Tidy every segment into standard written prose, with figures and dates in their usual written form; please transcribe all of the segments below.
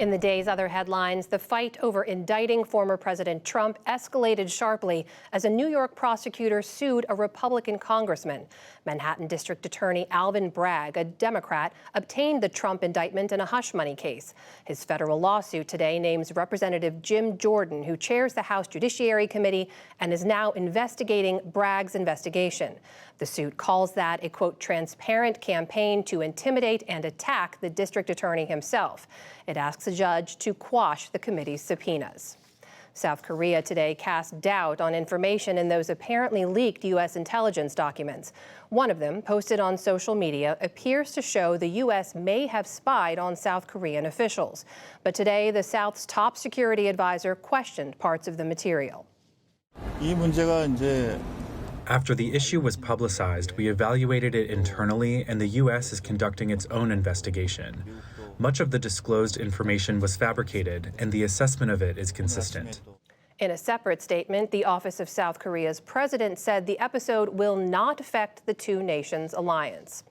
In the day's other headlines, the fight over indicting former President Trump escalated sharply as a New York prosecutor sued a Republican congressman. Manhattan District Attorney Alvin Bragg, a Democrat, obtained the Trump indictment in a hush money case. His federal lawsuit today names Representative Jim Jordan, who chairs the House Judiciary Committee and is now investigating Bragg's investigation. The suit calls that a, quote, transparent campaign to intimidate and attack the district attorney himself. It asks a judge to quash the committee's subpoenas. South Korea today cast doubt on information in those apparently leaked U.S. intelligence documents. One of them, posted on social media, appears to show the U.S. may have spied on South Korean officials. But today, the South's top security advisor questioned parts of the material. After the issue was publicized, we evaluated it internally, and the U.S. is conducting its own investigation. Much of the disclosed information was fabricated, and the assessment of it is consistent. In a separate statement, the Office of South Korea's president said the episode will not affect the two nations' alliance.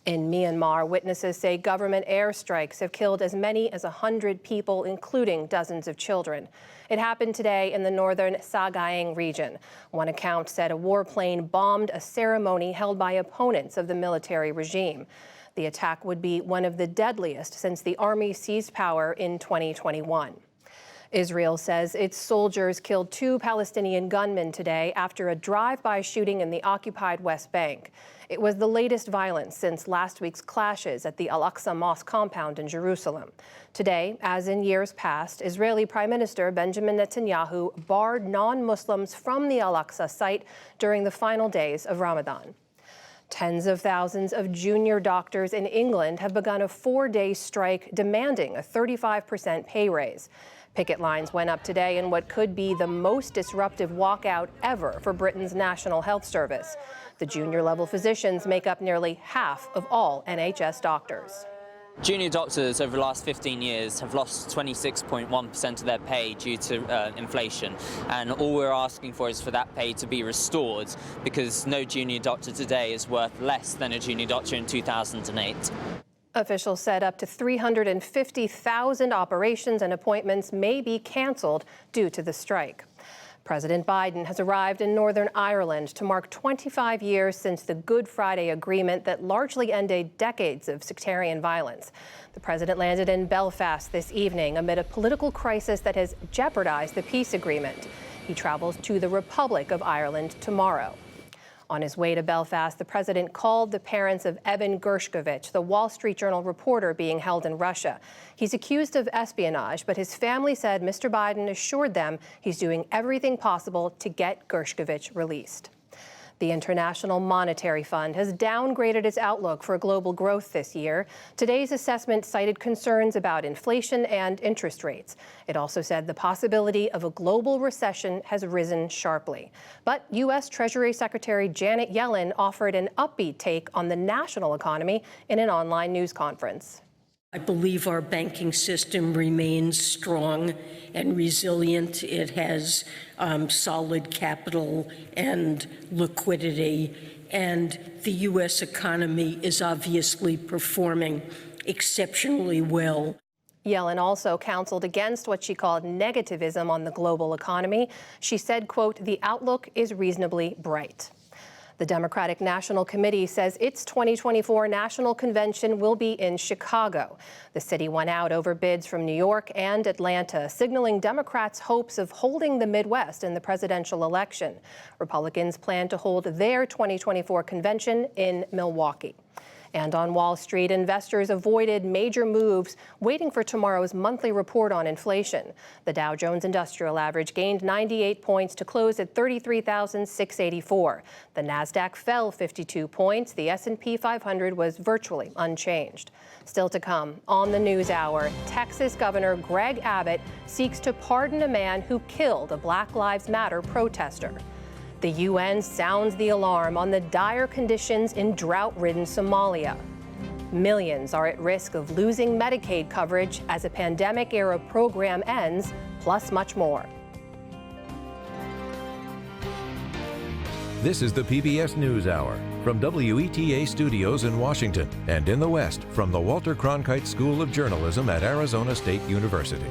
In Myanmar, witnesses say government airstrikes have killed as many as 100 people, including dozens of children. It happened today in the northern Sagaing region. One account said a warplane bombed a ceremony held by opponents of the military regime. The attack would be one of the deadliest since the army seized power in 2021. Israel says its soldiers killed 2 Palestinian gunmen today after a drive-by shooting in the occupied West Bank. It was the latest violence since last week's clashes at the Al-Aqsa Mosque compound in Jerusalem. Today, as in years past, Israeli Prime Minister Benjamin Netanyahu barred non-Muslims from the Al-Aqsa site during the final days of Ramadan. Tens of thousands of junior doctors in England have begun a 4-day strike demanding a 35% pay raise. Picket lines went up today in what could be the most disruptive walkout ever for Britain's National Health Service. The junior-level physicians make up nearly half of all NHS doctors. Junior doctors over the last 15 years have lost 26.1% of their pay due to inflation, and all we're asking for is for that pay to be restored, because no junior doctor today is worth less than a junior doctor in 2008. Officials said up to 350,000 operations and appointments may be canceled due to the strike. President Biden has arrived in Northern Ireland to mark 25 years since the Good Friday Agreement that largely ended decades of sectarian violence. The president landed in Belfast this evening amid a political crisis that has jeopardized the peace agreement. He travels to the Republic of Ireland tomorrow. On his way to Belfast, the president called the parents of Evan Gershkovich, the Wall Street Journal reporter being held in Russia. He's accused of espionage, but his family said Mr. Biden assured them he's doing everything possible to get Gershkovich released. The International Monetary Fund has downgraded its outlook for global growth this year. Today's assessment cited concerns about inflation and interest rates. It also said the possibility of a global recession has risen sharply. But U.S. Treasury Secretary Janet Yellen offered an upbeat take on the national economy in an online news conference. I believe our banking system remains strong and resilient. It has solid capital and liquidity, and the U.S. economy is obviously performing exceptionally well. Yellen also counseled against what she called negativism on the global economy. She said, quote, "The outlook is reasonably bright." The Democratic National Committee says its 2024 national convention will be in Chicago. The city won out over bids from New York and Atlanta, signaling Democrats' hopes of holding the Midwest in the presidential election. Republicans plan to hold their 2024 convention in Milwaukee. And on Wall Street, investors avoided major moves, waiting for tomorrow's monthly report on inflation. The Dow Jones Industrial Average gained 98 points to close at 33,684. The Nasdaq fell 52 points. The S&P 500 was virtually unchanged. Still to come on the NewsHour, Texas Governor Greg Abbott seeks to pardon a man who killed a Black Lives Matter protester. The UN sounds the alarm on the dire conditions in drought-ridden Somalia. Millions are at risk of losing Medicaid coverage as a pandemic-era program ends, plus much more. This is the PBS NewsHour. from WETA Studios in Washington and in the West from the Walter Cronkite School of Journalism at Arizona State University.